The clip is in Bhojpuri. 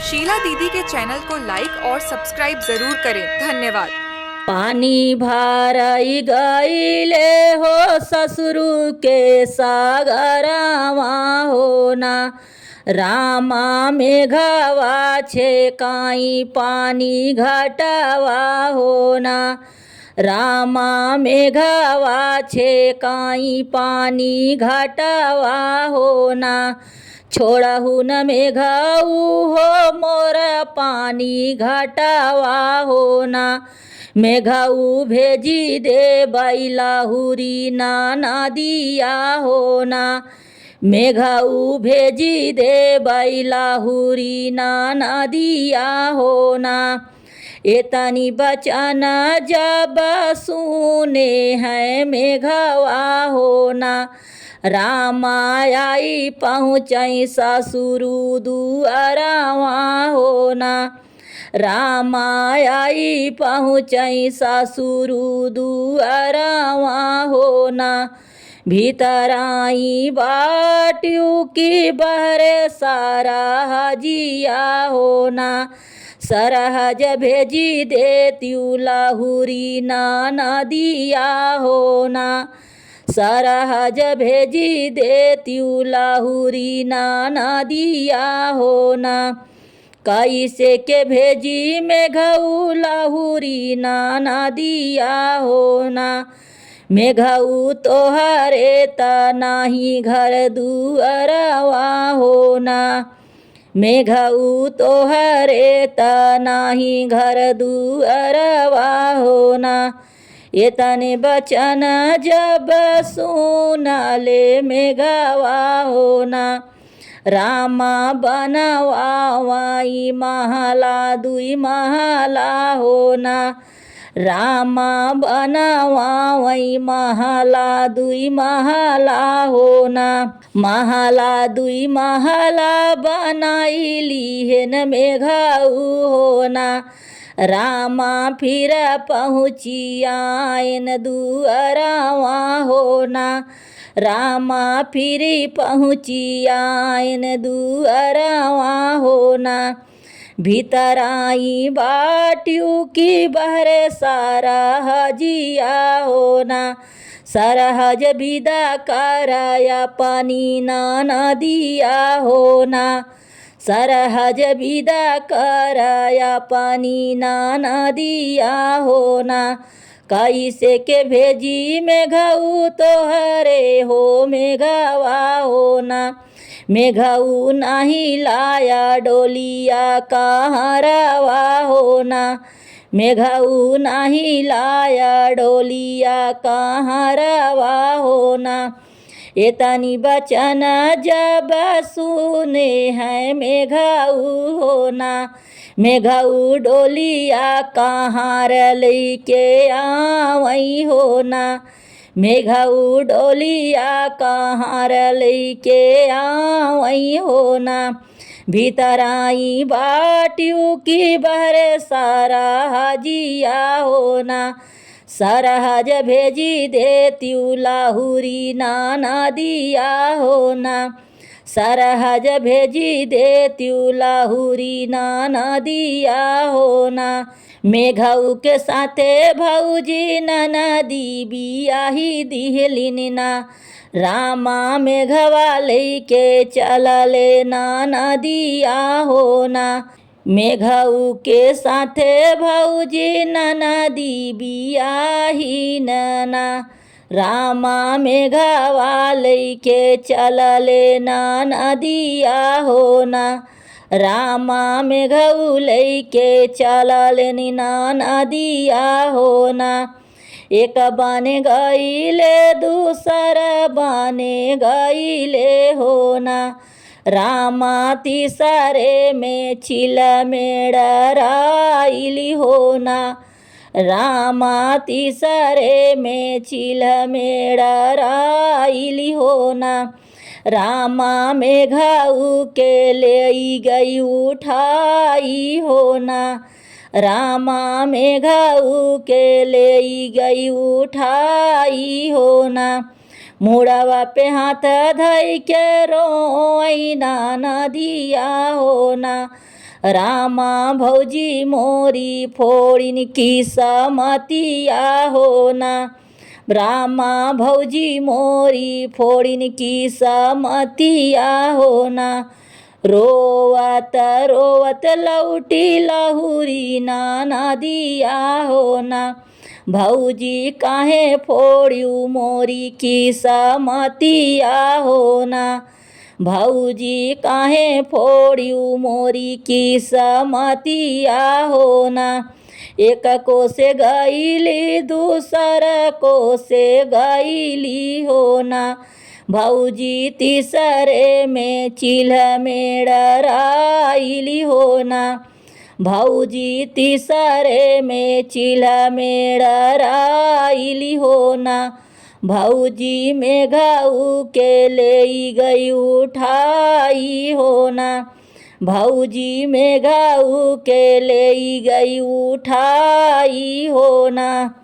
शीला दीदी के चैनल को लाइक और सब्सक्राइब जरूर करें। धन्यवाद। पानी भराई गईले हो ससुरु के सागरवा होना। रामा मेघवा छे काई पानी घटवा होना। रामा मेघवा छे काई पानी घटवा होना। छोड़हु न मेघऊ हो मोर पानी घटवा होना। मेघऊ भेजी दे बैलाहुरी नाना दिया होना। मेघऊ भेजी दे बैलाहुरी नाना दिया होना। एतनी बचन जब सुने हैं मेघवा होना। रामा आई पहुँचई ससुरु दुअरवा होना। रामा आई पहुँचई ससुरु दुअरवा होना। भीतर आई बाट्यू की बहरे सारा हजिया होना। सरहज भेजी देत्यू लाहुरी नाना दिया होना। सरहज भेजी देत्यू लाहुरी नाना दिया होना। कैसे के भेजी मेघऊ लाहुरी नाना दिया होना। मेघऊ तोहरे त नाही घर दुअरवा होना। मेघऊ तोहरे त नाही घर दुअरवा होना। एतने बचन जब सुनले मेघवा होना। रामा बनवाई महला दुई महला होना। रामा बनवाई महला दुई महला होना। महला दुई महला बनाईली हेन मेघऊ होना। रामा फिर पहुँची आयन दुअरवा होना। रामा फिर पहुँची आयन दुअरवा होना। भीतर आई बाट्यू की बहरे सारा हजिया होना। सरहज विदा कराया पानी नाना दिया होना। सरहज विदा कराया पानी नाना दिया होना। कैसे के भेजी मेघऊ तोहरे हो मेघवा होना। मेघऊ नाही लाया डोलिया कहारवा होना। मेघऊ नाही लाया डोलिया कहारवा होना। एतनी बचन जब सुने हैं मेघऊ होना। मेघऊ डोलिया कहाँ लेके आवई होना। मेघऊ डोलिया कहाँ लेके आवई होना। भीतर आई बाट्यू की बहरे सारा हजिया होना। सरहज भेजी देत्यू लाहुरी नाना दिया होना। सरहज भेजी देत्यू लाहुरी नाना दिया होना। मेघऊ के साथे भौजी ननदी बियाही दिहलिन ना। रामा मेघवा लेके चलले नाना दिया होना। मेघऊ के साथे भौजी ननदी बियाही नना। रामा मेघवा लेके चलले नाना दिया होना। रामा मेघऊ लेके चलले नाना दिया होना। एक बने गईले दूसर बने गईले होना। रामा तीसरे में छिल मेड़राइली होना। रामा तीसरे में छिल मेड़राइली होना। रामा मेघऊ के ले गई उठाई होना। रामा मेघऊ के ले गई उठाई होना। मुड़वा पे हाथ धई के रोई नाना दिया होना। रामा भौजी मोरी फोड़िन की समतिया हो ना। रामा भौजी मोरी फोड़िन की समतिया हो ना। रोवत रोवत लौटी लहुरी ना दिया हो ना। भौजी काहे फोड़ियू मोरी की समतिया हो ना। भौजी काहे फोड़ियू मोरी की समतिया हो ना। एक को से गईली दूसर को से गईली हो ना। भौजी तीसरे में चिल्ह में डराइली हो ना। भौजी तीसरे में चिल्ह में डराइली हो ना। भौजी मेघऊ के ले गई उठाई हो ना। भौजी मेघऊ के ले गई उठाई हो ना।